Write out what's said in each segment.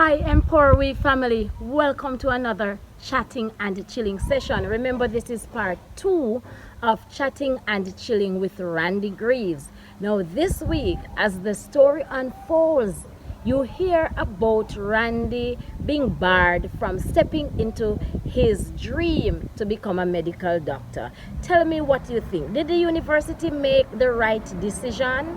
Hi, Empower family. Welcome to another chatting and chilling session. Remember, this is part 2 of chatting and chilling with Randy Greaves. Now, this week, as the story unfolds, you hear about Randy being barred from stepping into his dream to become a medical doctor. Tell me what you think. Did the university make the right decision?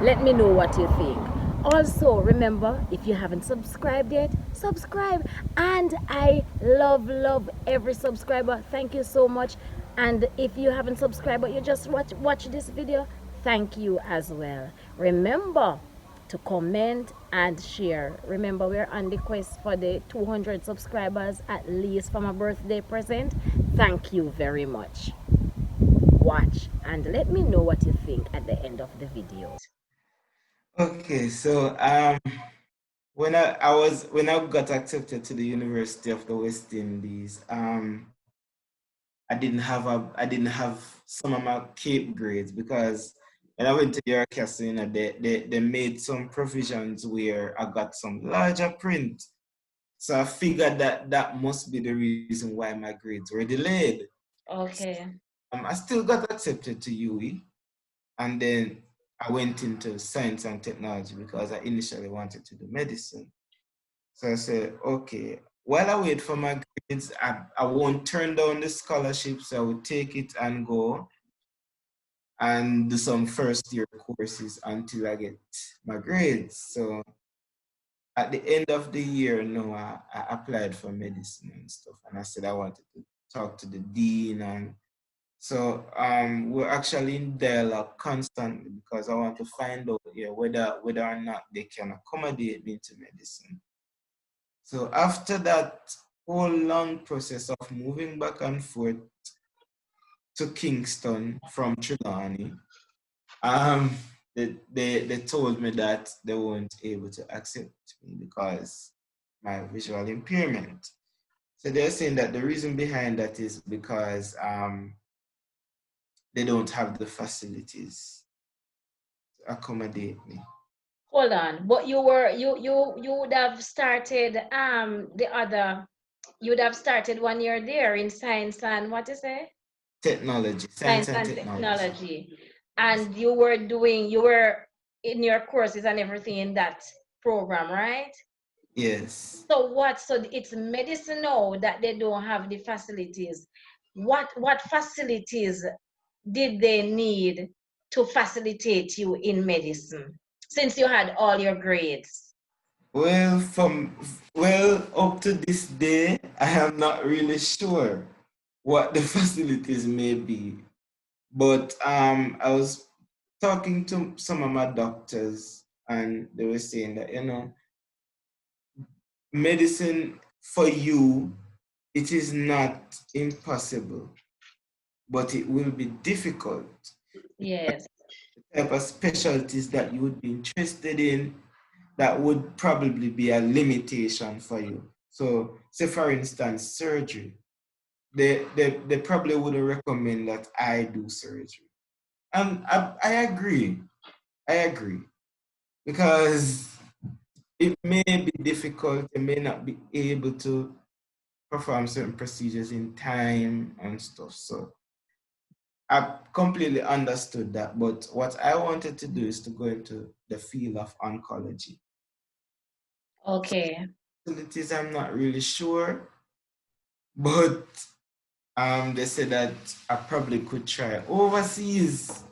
Let me know what you think. Also, remember, if you haven't subscribed yet, subscribe. And I love every subscriber. Thank you so much. And if you haven't subscribed but you just watch this video, thank you as well. Remember to comment and share. Remember, we're on the quest for the 200 subscribers at least for my birthday present. Thank you very much. Watch and let me know what you think at the end of the video. Okay, so when I got accepted to the University of the West Indies, I didn't have some of my Cape grades because when I went to Yorkcastle, they made some provisions where I got some larger print. So I figured that that must be the reason why my grades were delayed. Okay. I still got accepted to UE, and then I went into science and technology because I initially wanted to do medicine. So I said, okay, while I wait for my grades, I won't turn down the scholarship, so I will take it and go and do some first year courses until I get my grades. So at the end of the year, no, I applied for medicine and stuff, and I said I wanted to talk to the dean, and so we're actually in dialogue constantly because I want to find out whether or not they can accommodate me to medicine. So after that whole long process of moving back and forth to Kingston from Trelawney, um, they told me that they weren't able to accept me because my visual impairment. So they're saying that the reason behind that is because they don't have the facilities to accommodate me. Hold on. But you would have started the other you would have started 1 year there in science and what is it? Technology, science Science and and technology. technology. And you were in your courses and everything in that program, right? Yes. So it's medicine now that they don't have the facilities. What facilities did they need to facilitate you in medicine since you had all your grades? Well, up to this day, I am not really sure what the facilities may be. But I was talking to some of my doctors, and they were saying that medicine for you, it is not impossible, but it will be difficult. Yes. The type of specialties that you would be interested in, that would probably be a limitation for you. So, say for instance, surgery. They probably wouldn't recommend that I do surgery. And I agree. I agree. Because it may be difficult, you may not be able to perform certain procedures in time and stuff. So I completely understood that. But what I wanted to do is to go into the field of oncology. Okay. Facilities, I'm not really sure, but they said that I probably could try overseas.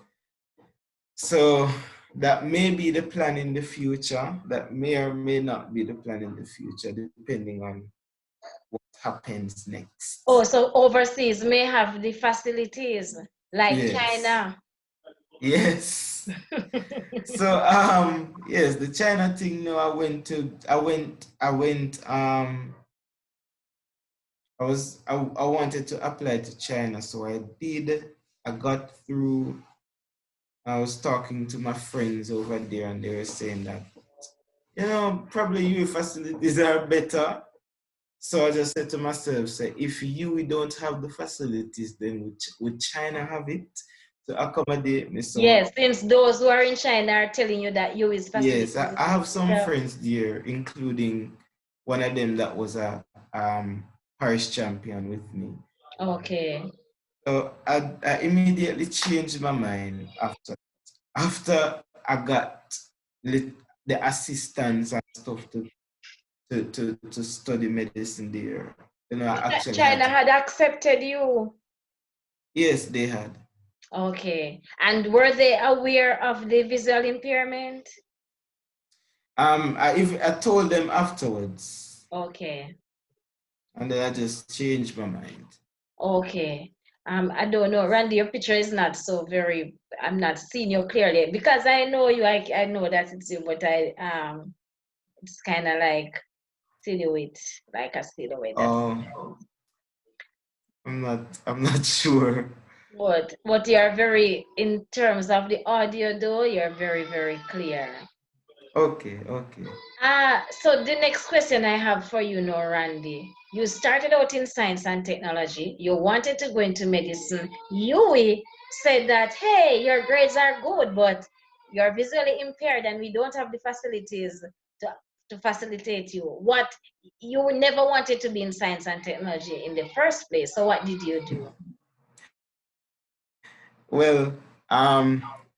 So that may be the plan in the future. That may or may not be the plan in the future, depending on what happens Oh, next. so overseas may have the facilities like Yes. China. Yes. So yes, the China thing. No, I wanted to apply to China, so I did. I got through. I was talking to my friends over there, and they were saying that probably your facilities are better. So I just said to myself, say, if you don't have the facilities, then would China have it? to accommodate me. So Yes, since those who are in China are telling you that you is yes, facilitating I have some the friends there, including one of them that was a Paris champion with me. okay. So I immediately changed my mind after I got the assistance and stuff to study medicine there. You know, I actually had China to. had accepted you. Yes, they had. Okay. And were they aware of the visual impairment? I told them afterwards, Okay. and then I just changed my mind. Okay. I don't know, Randy, your picture is not so very, I'm not seeing you clearly because I know you, I know that it's you, but it's kind of like silhouette, like a silhouette. That's Oh, I'm not sure. but you're very, in terms of the audio though, you're very, very clear. Okay, okay. So the next question I have for you now, Randy. You started out in science and technology. You wanted to go into medicine. Yui said that, hey, your grades are good, but you're visually impaired and we don't have the facilities to facilitate you. What you never wanted to be in science and technology in the first place. So what did you do? Well,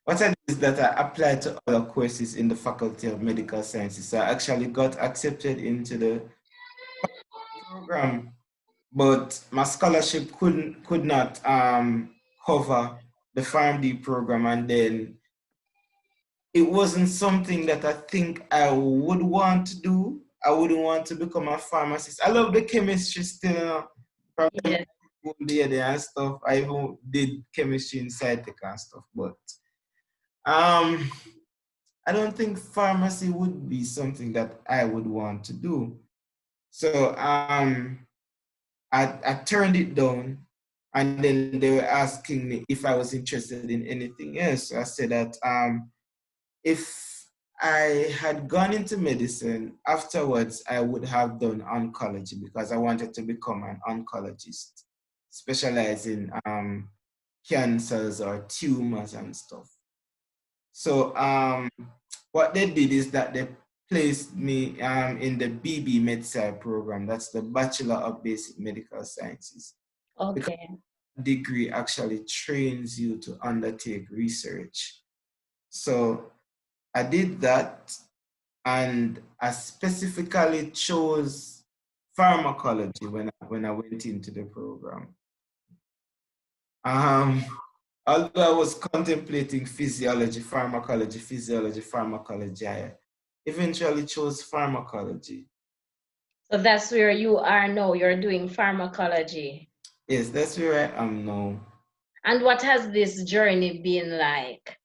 what I did is that I applied to other courses in the Faculty of Medical Sciences. So I actually got accepted into the program, but my scholarship could not cover the PharmD program, and then it wasn't something that I think I would want to do. I wouldn't want to become a pharmacist. I love the chemistry still, you know, from Yes. there and stuff. I even did chemistry in SciTech and stuff, but um, I don't think pharmacy would be something that I would want to do. So I turned it down, and then they were asking me if I was interested in anything else. So I said that if I had gone into medicine afterwards, I would have done oncology because I wanted to become an oncologist, specialize in cancers or tumors and stuff. So what they did is that they placed me in the BB MedSci program. That's the Bachelor of Basic Medical Sciences. Because Okay. degree actually trains you to undertake research. So I did that, and I specifically chose pharmacology when I went into the program. Um, Although I was contemplating physiology, I eventually chose pharmacology. So that's where you are now. You're doing pharmacology. Yes, that's where I am now. And what has this journey been like?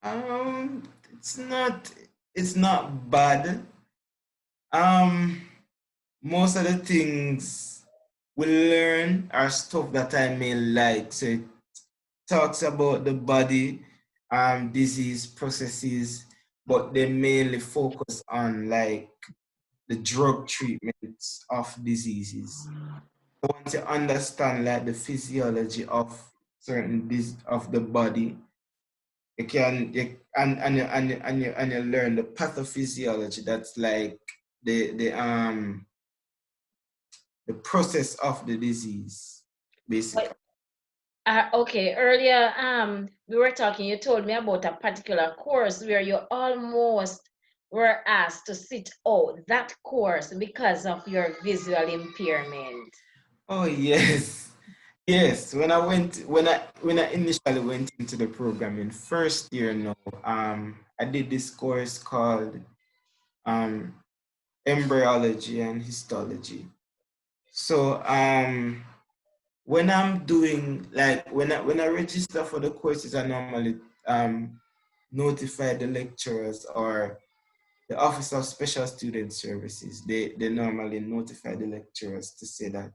Um, it's not it's not bad. Um, most of the things we learn are stuff that I may like. So it talks about the body, disease processes, but they mainly focus on like the drug treatments of diseases. Once you understand like the physiology of certain of the body, you can you, and you learn the pathophysiology. That's like the process of the disease, basically. Okay, earlier we were talking, you told me about a particular course where you almost were asked to sit out that course because of your visual impairment. Oh yes. Yes, when I initially went into the program in first year now, I did this course called um, embryology and histology. So when I'm doing like when I register for the courses, I normally notify the lecturers or the Office of Special Student Services. They normally notify the lecturers to say that,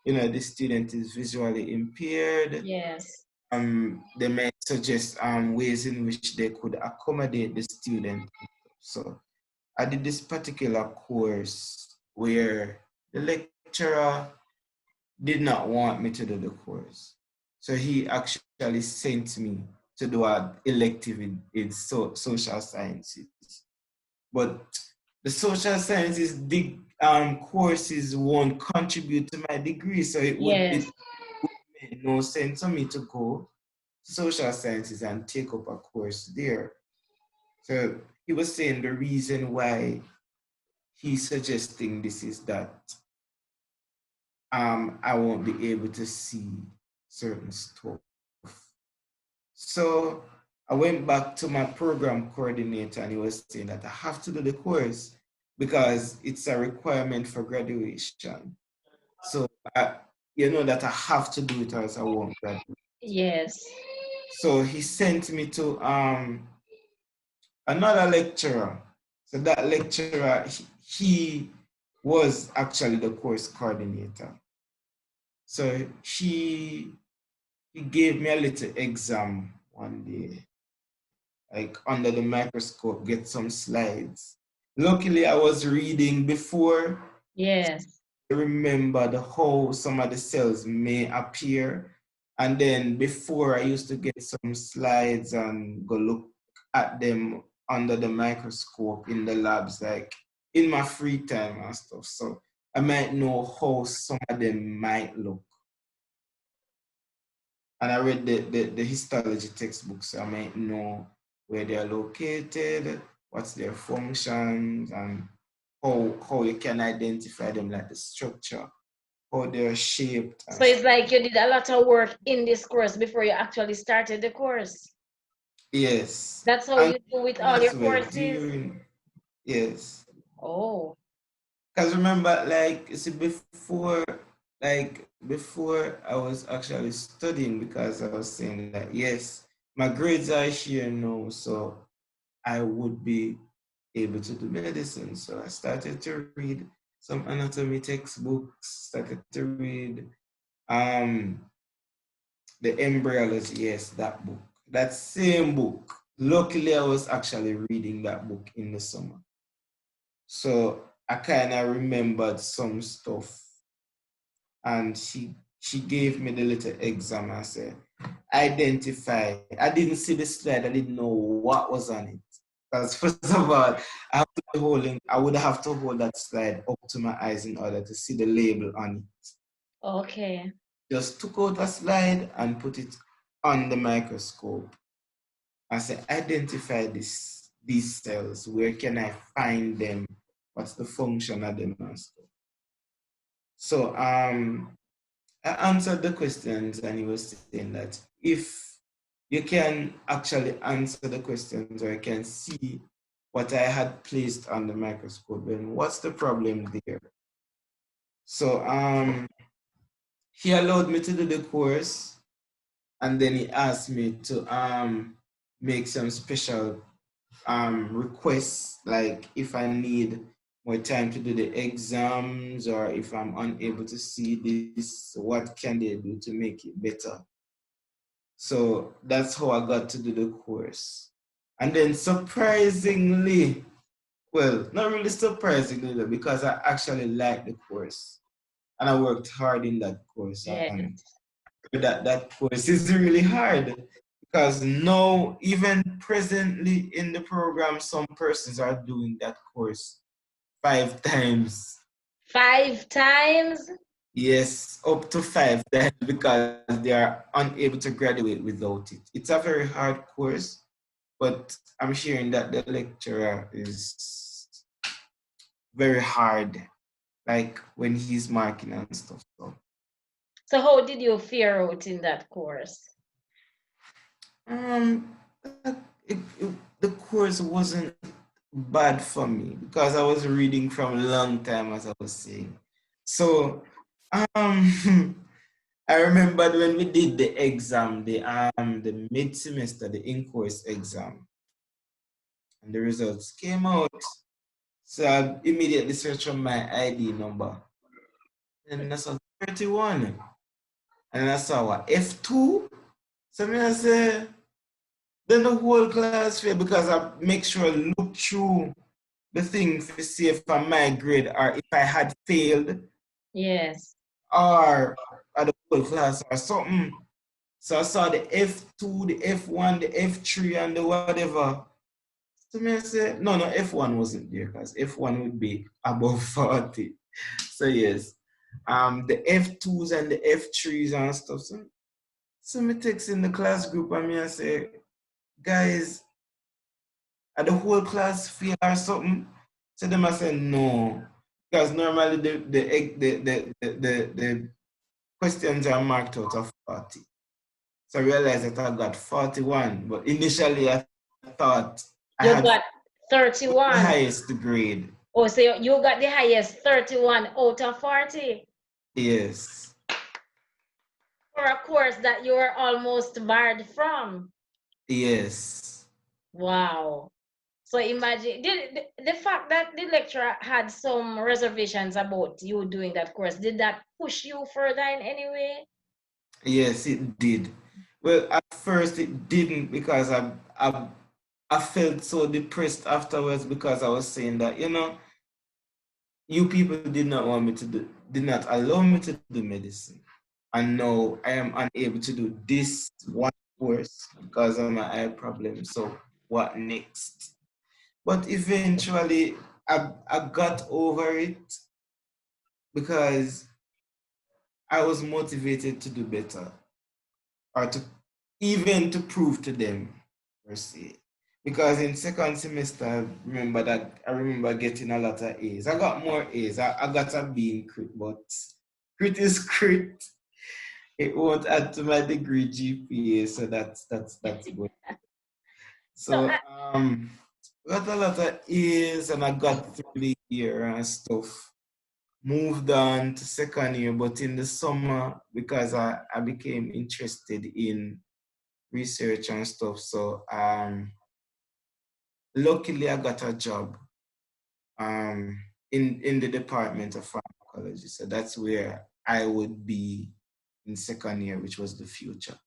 you know, the student is visually impaired. Yes. They may suggest ways in which they could accommodate the student. So I did this particular course where the lecturer did not want me to do the course. So he actually sent me to do an elective in social sciences. But the social sciences courses won't contribute to my degree, so it Yes. make no sense for me to go to social sciences and take up a course there. So he was saying the reason why he's suggesting this is that I won't be able to see certain stuff. So I went back to my program coordinator and he was saying that I have to do the course because it's a requirement for graduation. So you know that I have to do it or else I won't graduate. Yes. So he sent me to another lecturer. So that lecturer, he was actually the course coordinator. So he gave me a little exam one day, like under the microscope, get some slides. Luckily, I was reading before. Yes. I remember how some of the cells may appear. And then before, I used to get some slides and go look at them under the microscope in the labs, like in my free time and stuff. So I might know how some of them might look. And I read the histology textbook, so I might know where they are located, what's their functions, and how you can identify them, like the structure, how they're shaped. So it's like you did a lot of work in this course before you actually started the course. Yes. That's how And you do with all as your well courses. during, yes. Oh. Because remember, like, you see, before I was actually studying, because I was saying that, yes, my grades are here now, so I would be able to do medicine. So I started to read some anatomy textbooks, started to read um, the embryology, yes, that book. That same book. Luckily, I was actually reading that book in the summer. So I kind of remembered some stuff. And she gave me the little exam and said, identify. I didn't see the slide. I didn't know what was on it. Because first of all, I would have to hold that slide up to my eyes in order to see the label on it. Okay. Just took out a slide and put it on the microscope. I said, identify these cells. Where can I find them? What's the function of them and stuff? So I answered the questions and he was saying that if you can actually answer the questions or you can see what I had placed on the microscope, then what's the problem there? So he allowed me to do the course and then he asked me to make some special requests, like if I need more time to do the exams or if I'm unable to see this, what can they do to make it better? So that's how I got to do the course. And then surprisingly, well, not really surprisingly, because I actually liked the course and I worked hard in that course. Yes. And that course is really hard because now, even presently in the program, some persons are doing that course 5 times. 5 times? Yes, up to 5 times because they are unable to graduate without it. It's a very hard course, but I'm hearing that the lecturer is very hard, like when he's marking and stuff. So how did you fare out in that course? Um, the course wasn't bad for me because I was reading from a long time, as I was saying. So, I remembered when we did the exam, the mid semester, the in course exam, and the results came out. So I immediately searched for my ID number, and I saw 31, and I saw what F2. So I say, then the whole class failed because I make sure I look through the thing to see if I my grade or if I had failed Yes. or at the whole class or something. So I saw the F2, the F1, the F3, and the whatever. So me I say, no, F1 wasn't there because F1 would be above 40. So yes, the F2s and the F3s and stuff. So me text in the class group and me I say, guys, are the whole class fail or something? So them I say no, because normally the questions are marked out of 40. So I realized that I got 41, but initially I thought I had You got the 31. highest grade. Oh, so you got the highest 31 out of 40 Yes. for a course that you were almost barred from. Yes. Wow. So imagine the fact that the lecturer had some reservations about you doing that course, did that push you further in any way? Yes, it did. Well, at first it didn't because I felt so depressed afterwards because I was saying that, you people did not allow me to do medicine. And now I am unable to do this one course because of my eye problem. So what next? But eventually I got over it because I was motivated to do better or to even to prove to them per se. Because in second semester, I remember getting a lot of A's. I got more A's. I got a B in crit, but crit is crit. It won't add to my degree GPA, so that's good. So So got a lot of A's and I got through the year and stuff. Moved on to second year, but in the summer, because I became interested in research and stuff. So luckily I got a job in the department of pharmacology. So that's where I would be in second year, which was the future.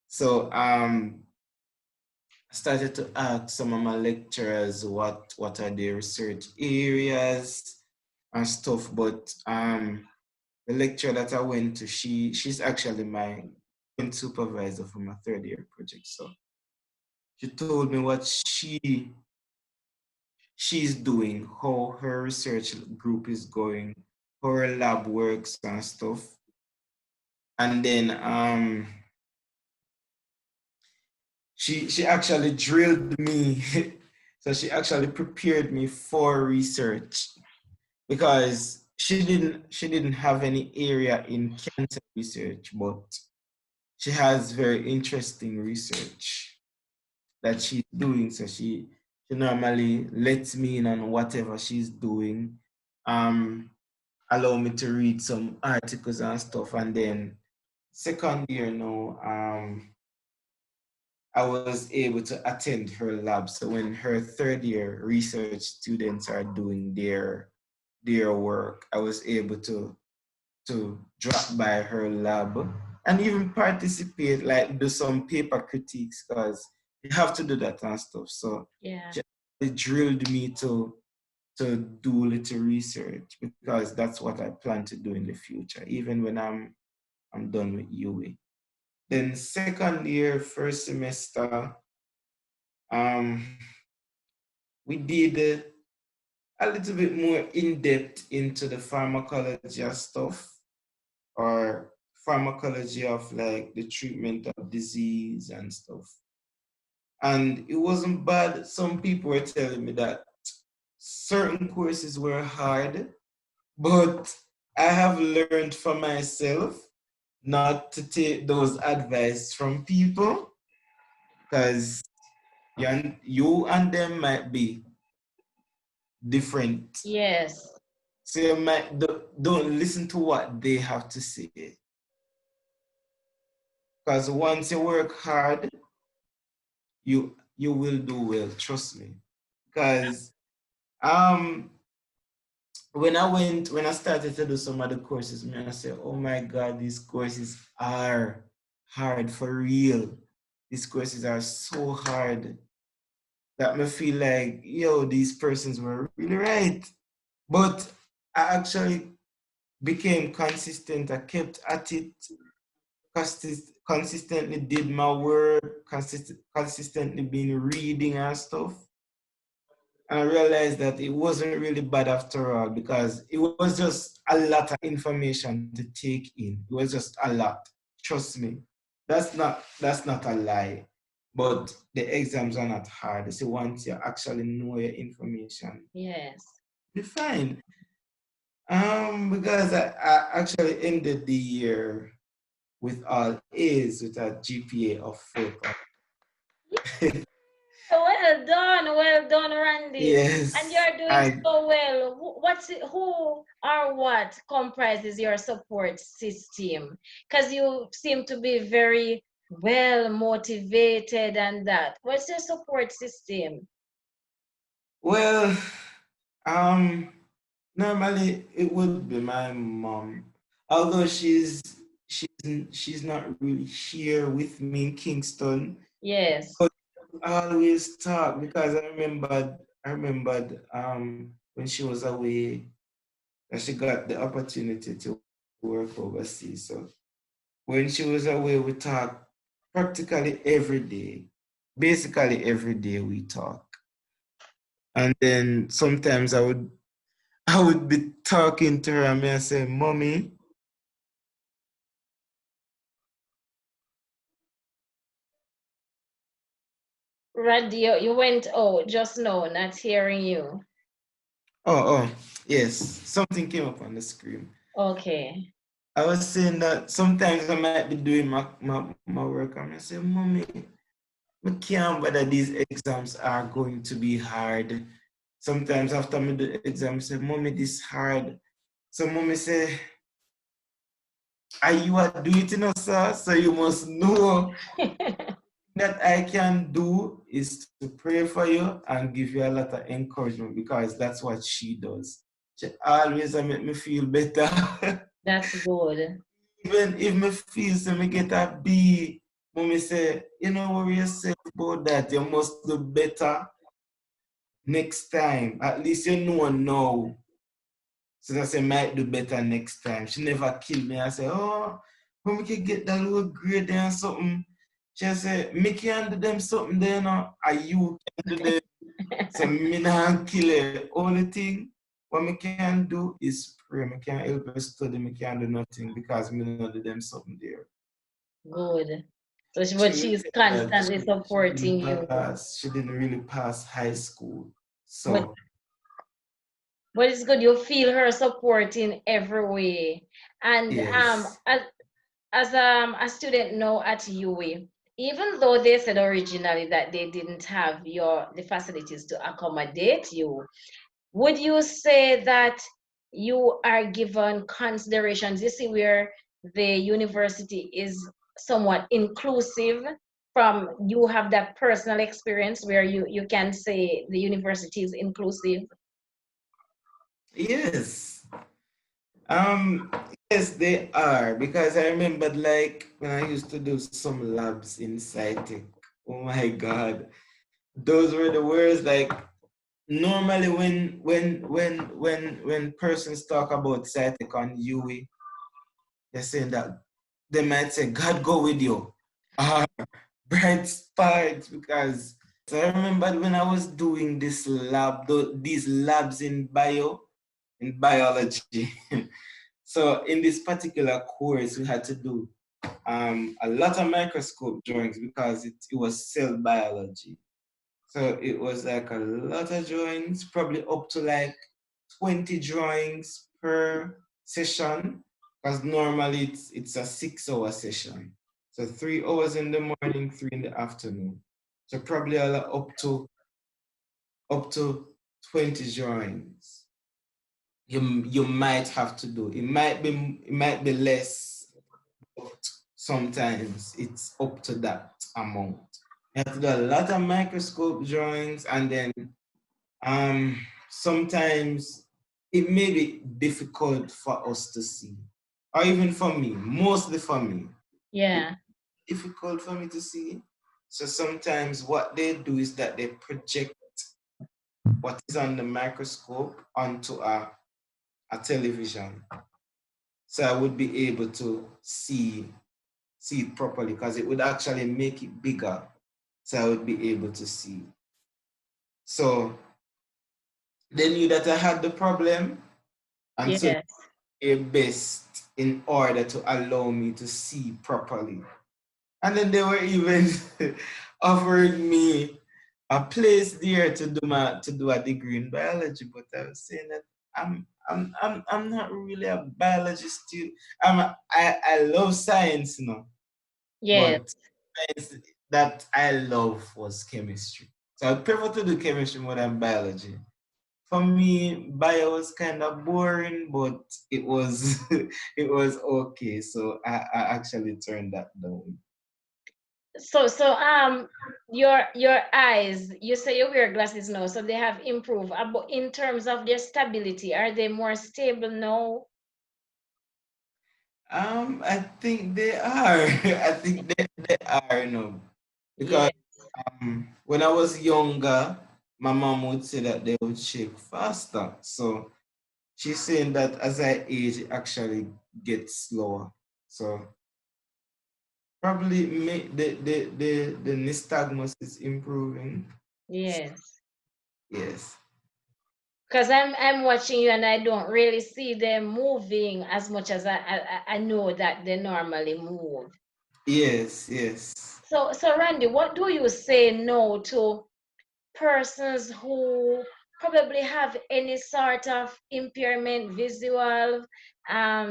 So I started to ask some of my lecturers what are their research areas and stuff. But the lecturer that I went to, she's actually my supervisor for my third year project. So she told me what she's doing, how her research group is going, how her lab works and stuff. And then she actually drilled me. So she actually prepared me for research because she didn't have any area in cancer research, but she has very interesting research that she's doing. So she normally lets me in on whatever she's doing. Allow me to read some articles and stuff. And then second year now, I was able to attend her lab. So when her third year research students are doing their work, I was able to drop by her lab and even participate, like do some paper critiques because you have to do that and stuff. So yeah. it drilled me to do little research because that's what I plan to do in the future, even when I'm done with UA. Then second year, first semester, um, we did a little bit more in depth into the pharmacology of stuff or pharmacology of like the treatment of disease and stuff. And it wasn't bad. Some people were telling me that certain courses were hard, but I have learned for myself not to take those advice from people because you and them might be different. Yes. So you might don't listen to what they have to say. Because once you work hard, you will do well, trust me. Because um when I started to do some of the courses, man, I said, oh my God, these courses are hard for real. These courses are so hard that me feel like, yo, these persons were really right. But I actually became consistent. I kept at it consistently did my work, consistently been reading and stuff. And I realized that it wasn't really bad after all because it was just a lot of information to take in. It was just a lot. Trust me. That's not a lie. But the exams are not hard. So once you actually know your information, Yes. be fine. Because I actually ended the year with all A's with a GPA of 4.0. Well done, Randy. And Yes, you're doing I so well. Who or what comprises your support system? Because you seem to be very well motivated and that. What's your support system? well, um, normally it would be my mom, although she's not really here with me in Kingston. Yes. But I always talk because I remembered when she was away that she got the opportunity to work overseas. So when she was away, we talk practically every day. Basically every day we talk. And then sometimes I would be talking to her and I say, Mommy, Radio, you went just now, not hearing you. oh, yes, something came up on the screen. Okay. I was saying that sometimes I might be doing my work and I say, Mommy, I can't bother these exams are going to be hard. Sometimes after me the exam, I say, Mommy, this hard. So Mommy say, are you are doing it, sir? So you must know that I can do is to pray for you and give you a lot of encouragement because that's what she does. She always make me feel better. That's good. Even if me feel so me get a B, mommy say, you know worry yourself about that. You must do better next time. At least you know now. So I say might do better next time. She never kill me. I say, oh, when we can get that little grade there and something. She say, me can do them something there now. And you can do them. So me not kill it. Only thing what me can do is pray. Me can't help her study. Me can't do nothing because me not do them something there. Good. So, She but will she's tell that constantly she supporting didn't you. pass. She didn't really pass high school. But So but it's good you feel her support in every way. And yes. as a student now at UWE, even though they said originally that they didn't have the facilities to accommodate you, would you say that you are given considerations? You see where the university is somewhat inclusive from you have that personal experience where you can say the university is inclusive. Yes. Um, yes, they are because I remembered like when I used to do some labs in SciTech. Oh my God, those were the words. Like normally when persons talk about SciTech on UE, they're saying that they might say God go with you, bright sparks because I remembered when I was doing this these labs in biology. So in this particular course, we had to do a lot of microscope drawings because it was cell biology. So it was like a lot of drawings, probably up to like 20 drawings per session, because normally it's a 6 hour session. So 3 hours in the morning, three in the afternoon. So probably up to 20 drawings. You might have to do. It might be less, but sometimes it's up to that amount. You have to do a lot of microscope drawings, and then sometimes it may be difficult for us to see, or even for me, mostly for me, it's Yeah. difficult for me to see. So sometimes what they do is that they project what is on the microscope onto a television. So I would be able to see see it properly because it would actually make it bigger, so I would be able to see. So they knew that I had the problem, and so Yes. they did their best in order to allow me to see properly. And then they were even offering me a place there to do a degree in biology, but I was saying that I'm not really a biologist student. I love science, Yes. but science that I love was chemistry. So I prefer to do chemistry more than biology. For me, bio was kind of boring, but it was it was okay. So I actually turned that down. So your eyes, you say you wear glasses now, so they have improved. But in terms of their stability, are they more stable now? I think they are. I think they are, because Yeah. when I was younger, my mom would say that they would shake faster. So she's saying that as I age, it actually gets slower. So probably the nystagmus is improving. Yes. Yes. Because I'm watching you and I don't really see them moving as much as I know that they normally move. Yes, yes. So Randy, what do you say no to persons who probably have any sort of impairment, visual,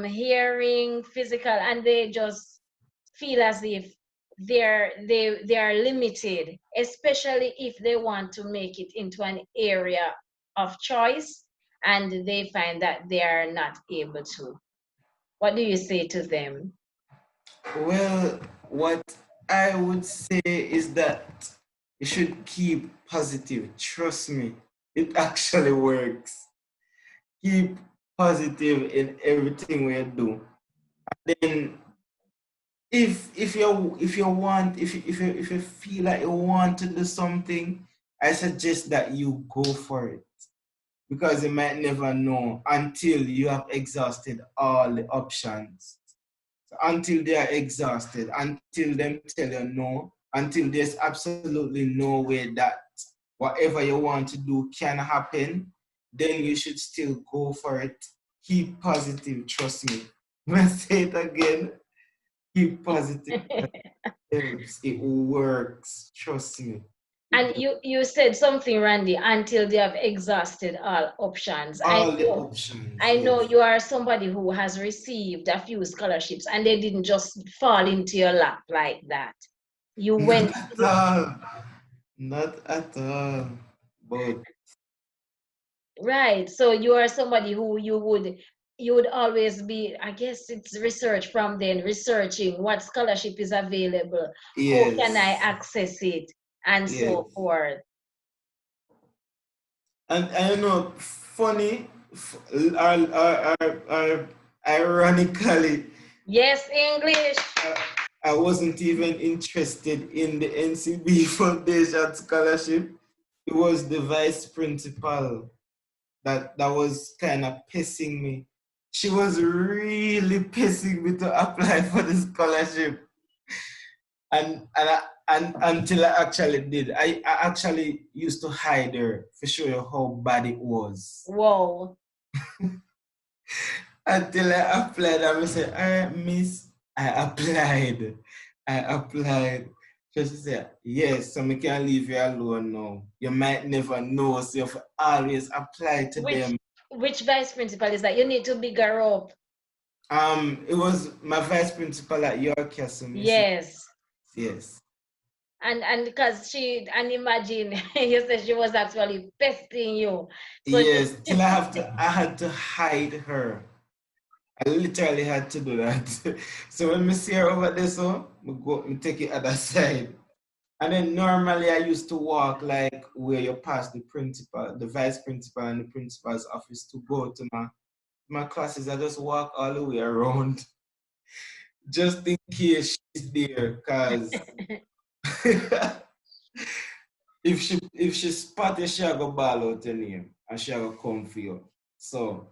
hearing, physical, and they just feel as if they are limited, especially if they want to make it into an area of choice and they find that they are not able to. What do you say to them? Well, what I would say is that you should keep positive. Trust me, it actually works. Keep positive in everything we do. Then, if you feel like you want to do something, I suggest that you go for it, because you might never know until you have exhausted all the options. So until they are exhausted, until them tell you no, until there's absolutely no way that whatever you want to do can happen, then you should still go for it. Keep positive, trust me. I'm gonna say it again. Keep positive. It works, trust me. And It, you said something, Randy, until they have exhausted all options. all the options, I know yes. you are somebody who has received a few scholarships and they didn't just fall into your lap like that. You Not went at all. Not at all. But right. So you are somebody who you would always be, I guess it's research from then, researching what scholarship is available, how can I yes, access it, and yes. so forth. And funny, ironically, Yes, English. I wasn't even interested in the NCB Foundation scholarship. It was the vice principal that was kind of pissing me. She was really pissing me to apply for the scholarship, and until I actually did, I actually used to hide her for show you how bad it was. Whoa. Until I applied, I would say, all right, miss, I applied. I applied. She said, yes, so we can leave you alone now. You might never know, so you have to always apply to Which them. which vice principal is that? You need to bigger up. It was my vice principal at York Castle, Miss. Yes. Yes. And because she and imagine you said she was actually pesting you. So Yes, till I had to hide her. I literally had to do that. So when I see her over there, so I take it other side. And then normally I used to walk like where you pass the principal, the vice principal, and the principal's office to go to my classes. I just walk all the way around just in case she's there. Cause if she spot you, she'll go ball out your name and she'll go come for you. So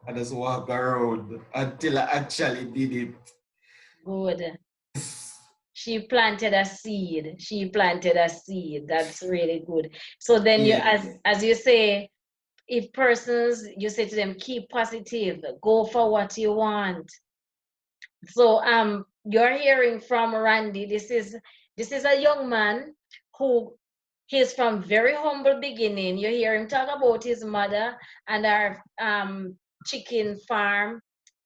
I just walk around until I actually did it. good. she planted a seed. She planted a seed. That's really good. So then you, Yes. as you say, if persons, you say to them, keep positive, go for what you want. So you're hearing from Randy. This is a young man who, he's from very humble beginning. You hear him talk about his mother and our chicken farm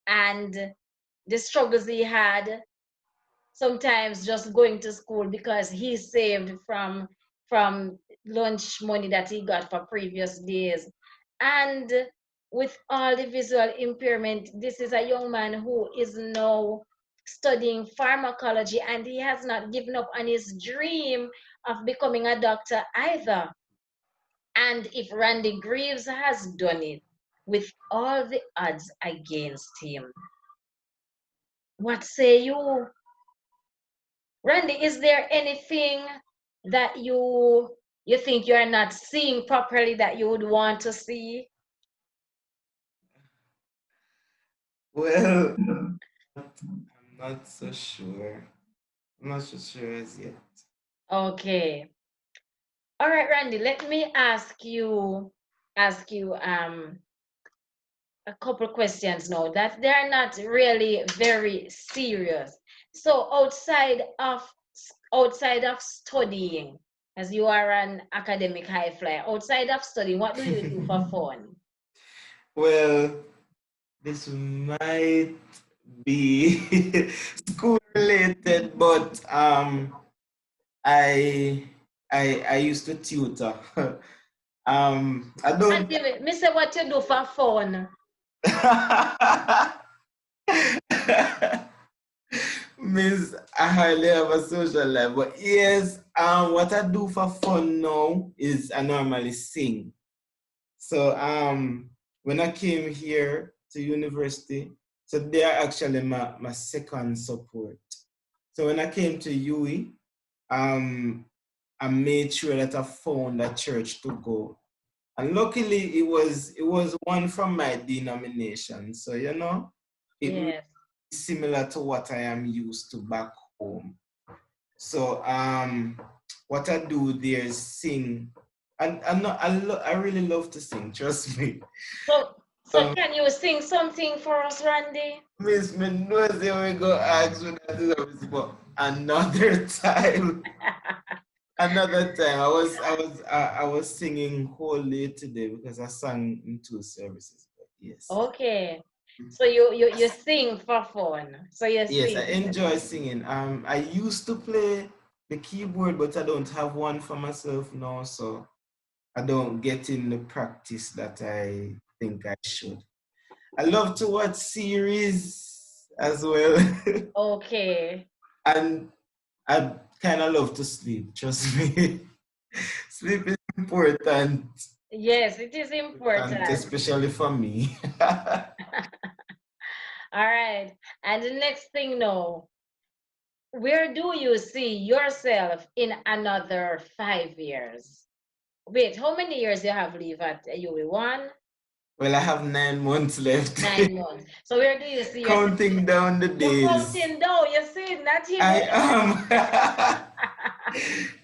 and the struggles he had, sometimes just going to school because he saved from lunch money that he got for previous days. And with all the visual impairment, this is a young man who is now studying pharmacology, and he has not given up on his dream of becoming a doctor either. And if Randy Greaves has done it with all the odds against him, what say you? Randy, is there anything that you think you're not seeing properly that you would want to see? Well, I'm not so sure. I'm not so sure as yet. Okay. All right, Randy, let me ask you a couple questions now that they're not really very serious. So outside of studying, as you are an academic high flyer, outside of studying, what do you do for fun? Well, this might be school related, but I I used to tutor. I don't. Randy, me say what you do for fun. Miss, I hardly have a social life, but yes, what I do for fun now is I normally sing. So when I came here to university, so they are actually my second support. So when I came to UE, I made sure that I found a church to go. And luckily it was one from my denomination. So it really Yes. similar to what I am used to back home. So what I do there is sing. And I really love to sing, trust me. So can you sing something for us, Randy? Miss me knows we go ask me that is but another time. Another time I was singing whole day today because I sang in two services. But yes. Okay. So you sing for fun. So you Yes, I sing. enjoy singing. I used to play the keyboard, but I don't have one for myself now, so I don't get in the practice that I think I should. I love to watch series as well. Okay. And I kind of love to sleep, trust me. Sleep is important, Yes, it is and important. especially for me. All right. And the next thing now, where do you see yourself in another 5 years? Wait, how many years you have leave at UE? Well, I have 9 months left. 9 months. So where do you see yourself? Counting down the You're days. counting down. You see, not him. I am.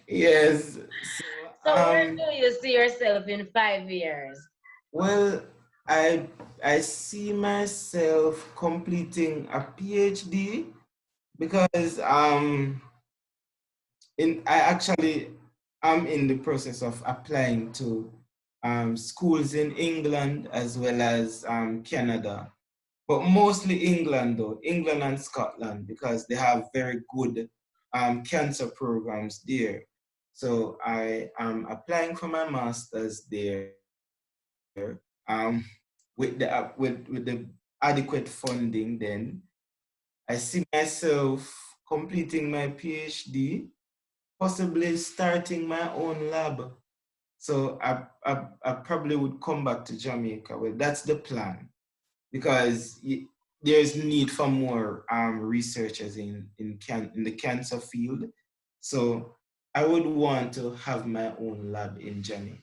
Yes. So, So where do you see yourself in 5 years? well, I I see myself completing a PhD because I actually am in the process of applying to schools in England as well as Canada, but mostly England though, England and Scotland, because they have very good cancer programs there. So I am applying for my master's there with the adequate funding. Then I see myself completing my PhD, possibly starting my own lab. So I probably would come back to Jamaica. Well, that's the plan because there's need for more researchers in the cancer field. So I would want to have my own lab in Jamaica.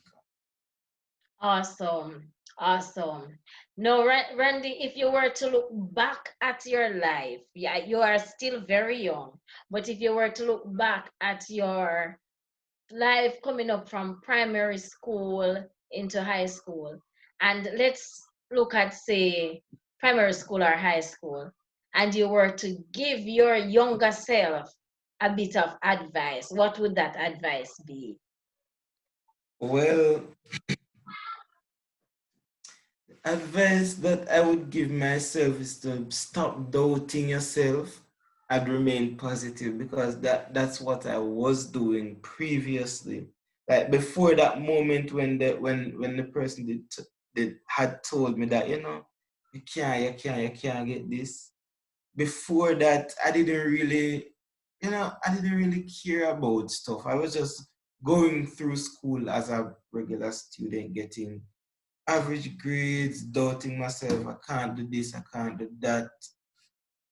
Awesome. Awesome. No, Randy, if you were to look back at your life, yeah, you are still very young, but if you were to look back at your life coming up from primary school into high school, and let's look at, say, primary school or high school, and you were to give your younger self a bit of advice, what would that advice be? Well, advice that I would give myself is to stop doubting yourself and remain positive, because that's what I was doing previously. Like before that moment when the person did had told me that, you can't get this. Before that, I didn't really care about stuff. I was just going through school as a regular student, getting average grades, doubting myself, I can't do this, I can't do that.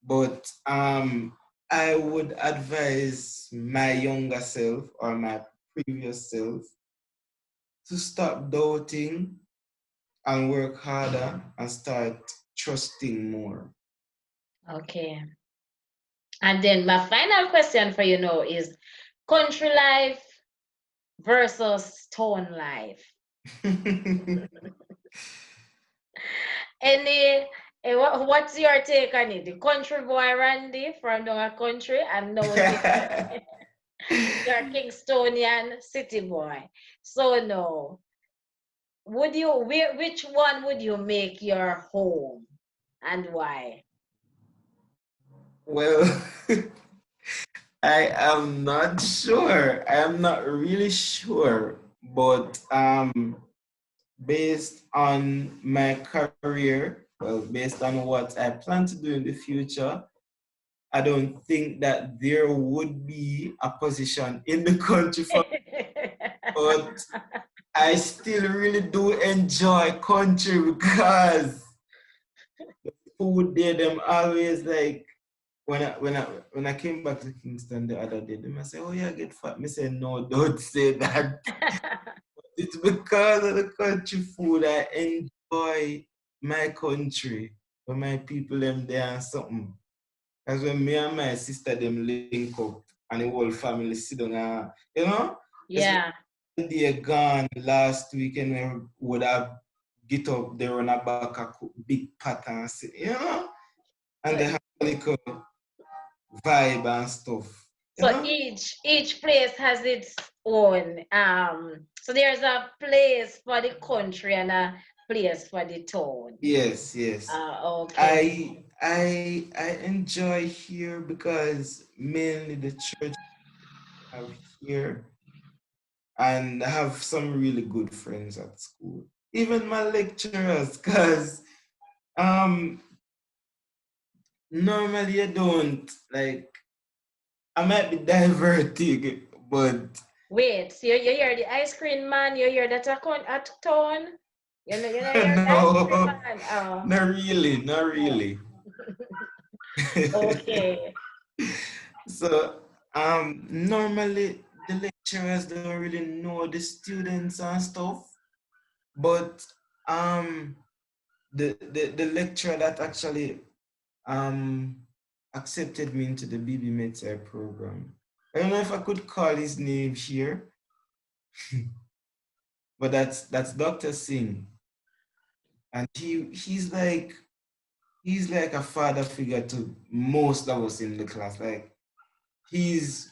But I would advise my younger self or my previous self to stop doubting and work harder and start trusting more. Okay. And then my final question for you now is country life versus town life. Any, what's your take on it? The country boy Randy from the country, and now you're Kingstonian city boy. So no, which one would you make your home and why? Well, I am not sure. I am not really sure, but based on my career, well, based on what I plan to do in the future, I don't think that there would be a position in the country for me, but I still really do enjoy country because food there, them always like when I came back to Kingston the other day, them I say, oh yeah, get fat. Me say, no, don't say that. It's because of the country food. I enjoy my country, when my people them there and something. That's when me and my sister them link up and the whole family sit down and, Yeah. they gone last weekend we would have get up there on a back a big pot and sit, and So they have a little vibe and stuff, so each place has its own. So there's a place for the country and a place for the town. Yes, yes. Okay. I enjoy here because mainly the church I have here, and I have some really good friends at school. Even my lecturers, because um normally I don't like, I might be diverting, but Wait, so you hear the ice cream man, you hear that at town? You know hear the ice cream no, man. Oh, not really, not oh. really. Okay. So normally the lecturers don't really know the students and stuff, but um the lecturer that actually um accepted me into the BB Medsci program. I don't know if I could call his name here, but that's Dr. Singh. And he's like a father figure to most of us in the class. Like he's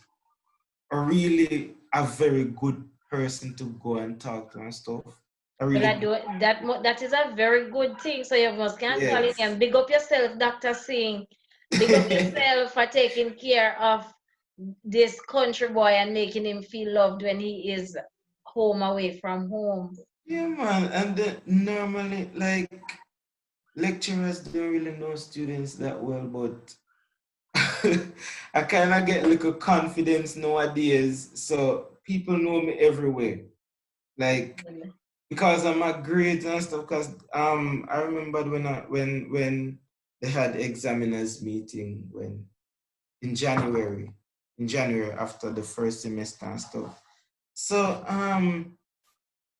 really a very good person to go and talk to and stuff. A Well, really I good, do that is a very good thing. So you must can call him yes. and big up yourself, Dr. Singh. Big up yourself for taking care of this country boy and making him feel loved when he is home away from home. Yeah, man. And then normally, like, lecturers don't really know students that well, but I kind of get a little confidence nowadays. So people know me everywhere. Like, because of my grades and stuff. Because I remembered when they had examiners meeting in January after the first semester and stuff. So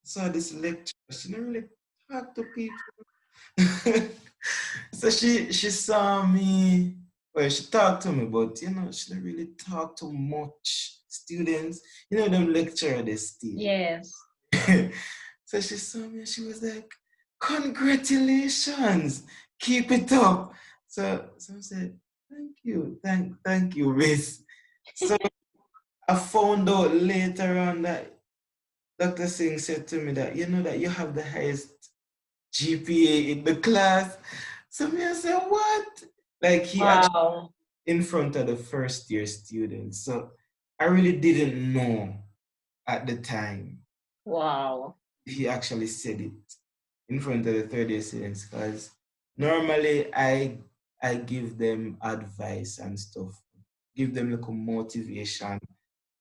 so this lecturer She didn't really talk to people. So she saw me, well, she talked to me, but she didn't really talk to much students. Them lecturer they still. Yes. So she saw me and she was like, congratulations, keep it up. So I said, thank you, thank you, Miss. So I found out later on that Dr. Singh said to me that that you have the highest GPA in the class. So me I said, what? Like he actually Wow. in front of the first year students. So I really didn't know at the time Wow. he actually said it in front of the third year students because normally I give them advice and stuff, give them like a motivation.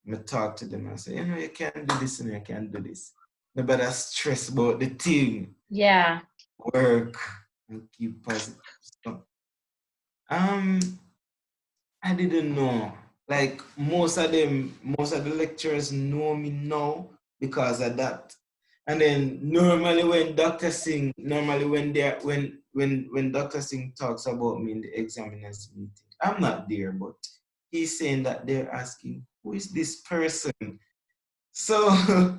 I talk to them and say, you can do this and you can do this. Nobody stress about the thing, Yeah. work and keep positive. So, um, I didn't know. Like most of the lecturers know me now because of that. And then normally when Dr. Singh talks about me in the examiners meeting, I'm not there, but he's saying that they're asking, who is this person? So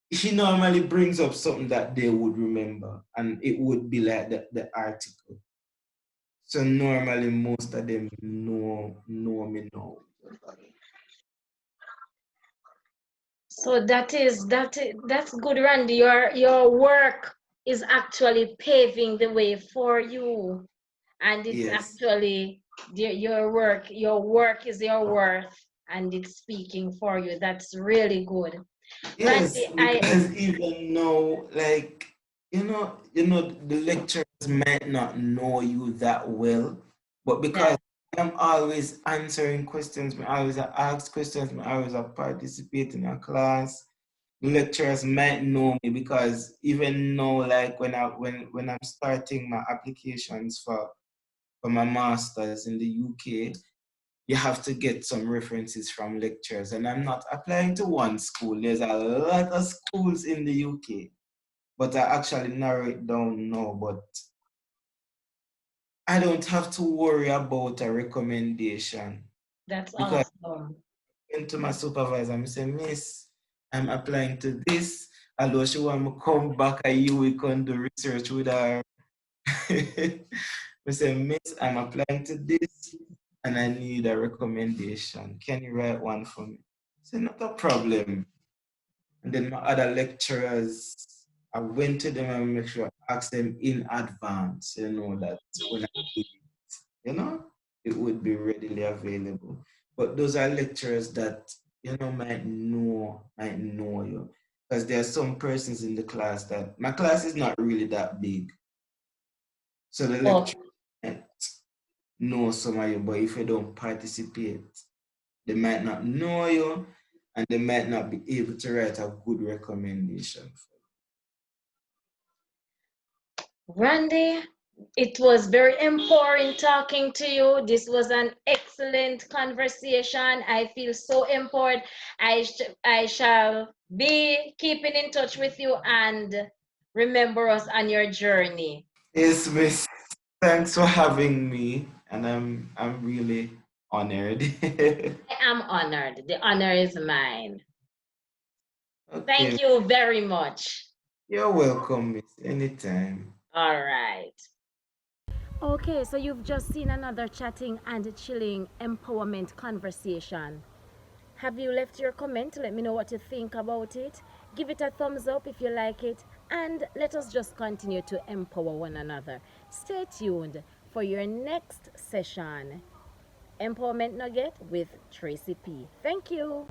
he normally brings up something that they would remember, and it would be like the article. So normally most of them know me now. So that's good, Randy. Your work is actually paving the way for you, and it's Yes. actually your work is your worth, and it's speaking for you. That's really good, Yes, Randy. I because even now, like, the lecturers might not know you that well, but Yeah. because I'm always answering questions, I always ask questions, I always participate in a class, the lecturers might know me because even now, like when I'm starting my applications for my master's in the UK, you have to get some references from lecturers. And I'm not applying to one school. There's a lot of schools in the UK, but I actually narrow it down now. But I don't have to worry about a recommendation That's because awesome. I went to my supervisor and I say, Miss, I'm applying to this. Although she want me come back a year, we can do research with her. I say, Miss, I'm applying to this and I need a recommendation. Can you write one for me? I said, not a problem. And then my other lecturers, I went to them and make sure I asked them in advance, that when I do it, it would be readily available. But those are lecturers that, might know you. Because there are some persons in the class that my class is not really that big. So the Oh, lecturer might know some of you, but if you don't participate, they might not know you and they might not be able to write a good recommendation. Randy, it was very empowering talking to you. This was an excellent conversation. I feel so empowered. I shall be keeping in touch with you and remember us on your journey. Yes, Miss. Thanks for having me, and I'm really honored. I am honored. The honor is mine. Okay, Thank you very much. you're welcome, Miss. Anytime. All right. Okay, so you've just seen another chatting and chilling empowerment conversation. Have you left your comment? Let me know what you think about it. Give it a thumbs up if you like it, and let us just continue to empower one another. Stay tuned for your next session. Empowerment Nugget with Tracy P. Thank you.